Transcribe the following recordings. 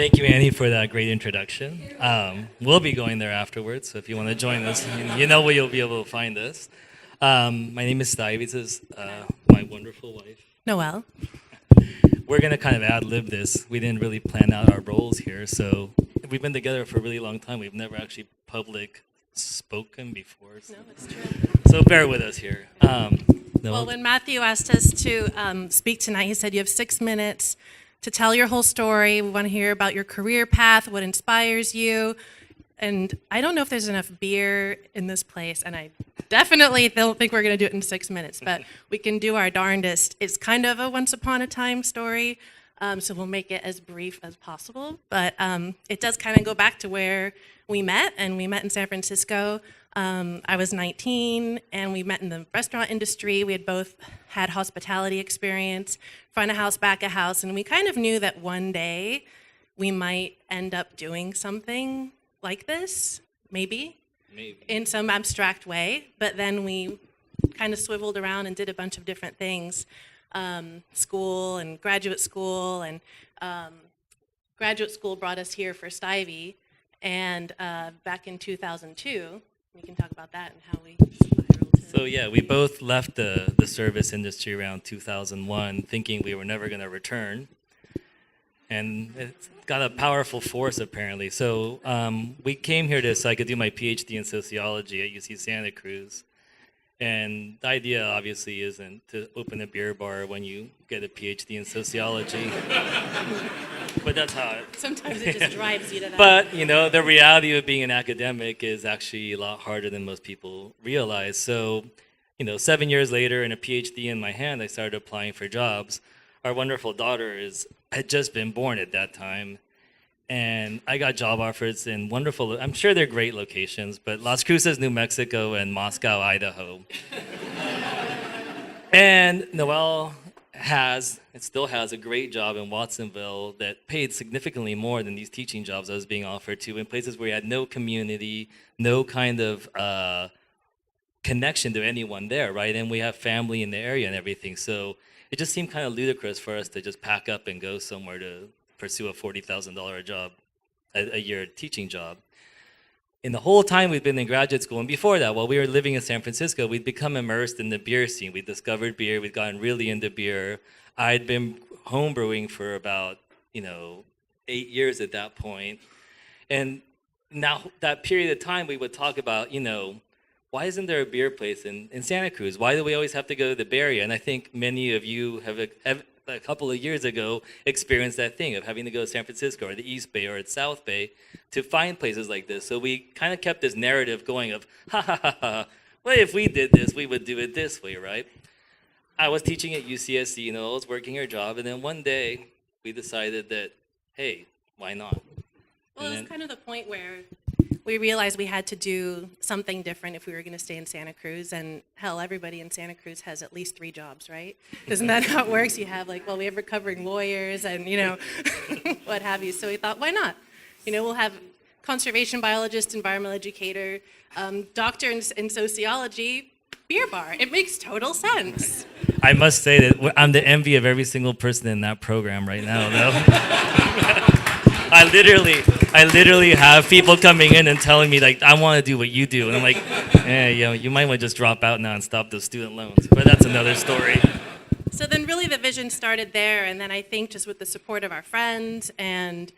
Thank you, Annie, for that great introduction. We'll be going there afterwards, so if you want to join us, you know where you'll be able to find us. My name is Stuyvie. This is my wonderful wife. Noelle. We're going to kind of ad-lib this. We didn't really plan out our roles here, so we've been together for a really long time. We've never actually public spoken before. So. No, it's true. So bear with us here. Well, when Matthew asked us to speak tonight, he said you have 6 minutes to tell your whole story. We want to hear about your career path, what inspires you. And I don't know if there's enough beer in this place, and I definitely don't think we're going to do it in 6 minutes, but we can do our darndest. It's kind of a once upon a time story, so we'll make it as brief as possible. But it does kind of go back to where we met, and we met in San Francisco. I was 19, and we met in the restaurant industry. We had both had hospitality experience, front of house, back of house, and we kind of knew that one day we might end up doing something like this, maybe, in some abstract way. But then we kind of swiveled around and did a bunch of different things, school and graduate school, and graduate school brought us here for Stuyvie, and back in 2002, we can talk about that and how we spiraled to. So yeah, we both left the service industry around 2001, thinking we were never going to return. And it's got a powerful force, apparently. So we came here so I could do my PhD in sociology at UC Santa Cruz. And the idea, obviously, isn't to open a beer bar when you get a PhD in sociology. But that's how it... Sometimes it just drives you to that. But, you know, the reality of being an academic is actually a lot harder than most people realize. So, you know, 7 years later and a PhD in my hand, I started applying for jobs. Our wonderful daughter had just been born at that time. And I got job offers in wonderful, I'm sure they're great locations, but Las Cruces, New Mexico, and Moscow, Idaho. And Noelle still has a great job in Watsonville that paid significantly more than these teaching jobs I was being offered to in places where you had no community, no kind of connection to anyone there, right? And we have family in the area and everything. So it just seemed kind of ludicrous for us to just pack up and go somewhere to pursue a $40,000 job, a year teaching job. And the whole time we've been in graduate school, and before that, while we were living in San Francisco, we'd become immersed in the beer scene. We discovered beer, we'd gotten really into beer. I'd been homebrewing for about, 8 years at that point. And now that period of time, we would talk about, why isn't there a beer place in Santa Cruz? Why do we always have to go to the Bay Area? And I think many of you have a couple of years ago experienced that thing of having to go to San Francisco or the East Bay or the South Bay to find places like this. So we kind of kept this narrative going of, well, if we did this, we would do it this way, right? I was teaching at UCSC, I was working her job, and then one day we decided that, hey, why not? Well, it was kind of the point where we realized we had to do something different if we were going to stay in Santa Cruz. And hell, everybody in Santa Cruz has at least 3 jobs, right? Isn't that how it works? You have we have recovering lawyers and, what have you. So we thought, why not? We'll have conservation biologist, environmental educator, doctor in sociology, beer bar. It makes total sense. I must say that I'm the envy of every single person in that program right now, though. I literally have people coming in and telling me, I want to do what you do. And I'm like, you might want to just drop out now and stop those student loans. But that's another story. So then really the vision started there. And then I think just with the support of our friends and,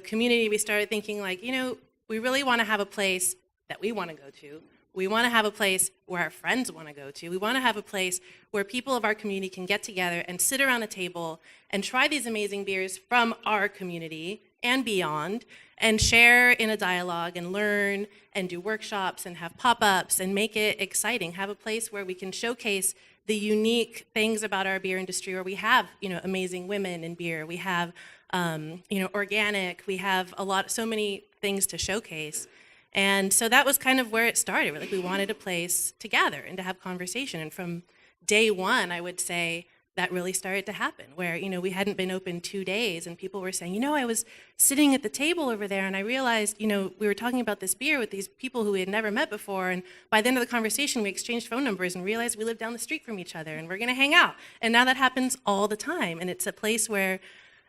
community, we started thinking we really want to have a place that we want to go to. We want to have a place where our friends want to go to. We want to have a place where people of our community can get together and sit around a table and try these amazing beers from our community and beyond, and share in a dialogue and learn and do workshops and have pop-ups and make it exciting. Have a place where we can showcase the unique things about our beer industry, where we have, amazing women in beer. We have, organic. We have so many things to showcase. And so that was kind of where it started. We wanted a place to gather and to have conversation. And from day one, I would say, that really started to happen, where, we hadn't been open 2 days and people were saying, I was sitting at the table over there and I realized, we were talking about this beer with these people who we had never met before. And by the end of the conversation, we exchanged phone numbers and realized we live down the street from each other and we're going to hang out. And now that happens all the time. And it's a place where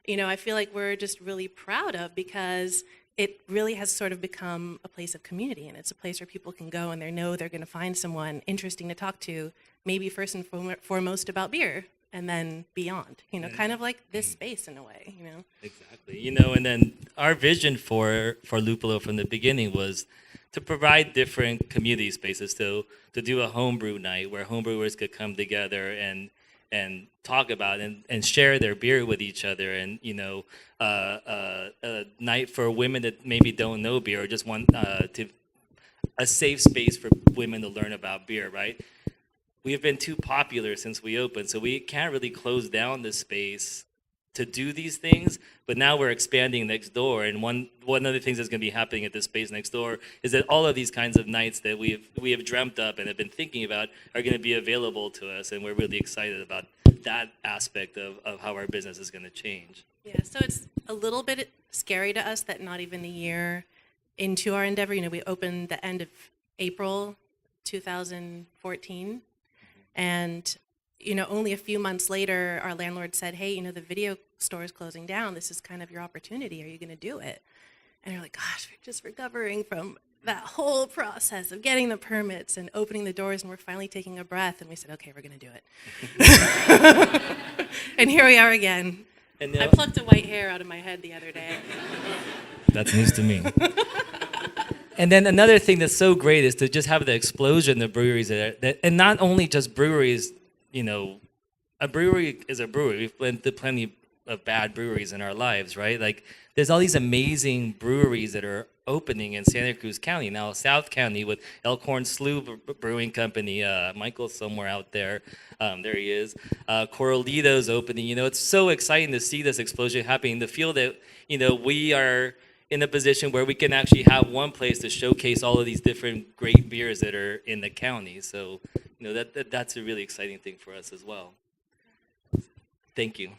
I feel like we're just really proud of, because it really has sort of become a place of community, and it's a place where people can go and they know they're going to find someone interesting to talk to, maybe first and foremost about beer, and then beyond, kind of like this space in a way, Exactly. And then our vision for Lupolo from the beginning was to provide different community spaces. So to do a homebrew night where homebrewers could come together and talk about and share their beer with each other, and a night for women that maybe don't know beer or just want to a safe space for women to learn about beer, right? We have been too popular since we opened, so we can't really close down the space to do these things. But now we're expanding next door, and one of the things that's going to be happening at this space next door is that all of these kinds of nights that we have dreamt up and have been thinking about are going to be available to us, and we're really excited about that aspect of how our business is going to change. Yeah, so it's a little bit scary to us that not even a year into our endeavor, we opened the end of April 2014, and only a few months later, our landlord said, hey, the video store is closing down. This is kind of your opportunity. Are you going to do it? And we're like, gosh, we're just recovering from that whole process of getting the permits and opening the doors, and we're finally taking a breath. And we said, okay, we're going to do it. And here we are again. And I plucked a white hair out of my head the other day. That's news to me. And then another thing that's so great is to just have the explosion of breweries and not only just breweries. A brewery is a brewery. We've been to plenty of bad breweries in our lives, right? Like, there's all these amazing breweries that are opening in Santa Cruz County. Now, South County with Elkhorn Slough Brewing Company. Michael's somewhere out there. There he is. Corralito's opening. It's so exciting to see this explosion happening, to feel that, we are in a position where we can actually have one place to showcase all of these different great beers that are in the county. So, that's a really exciting thing for us as well. Thank you.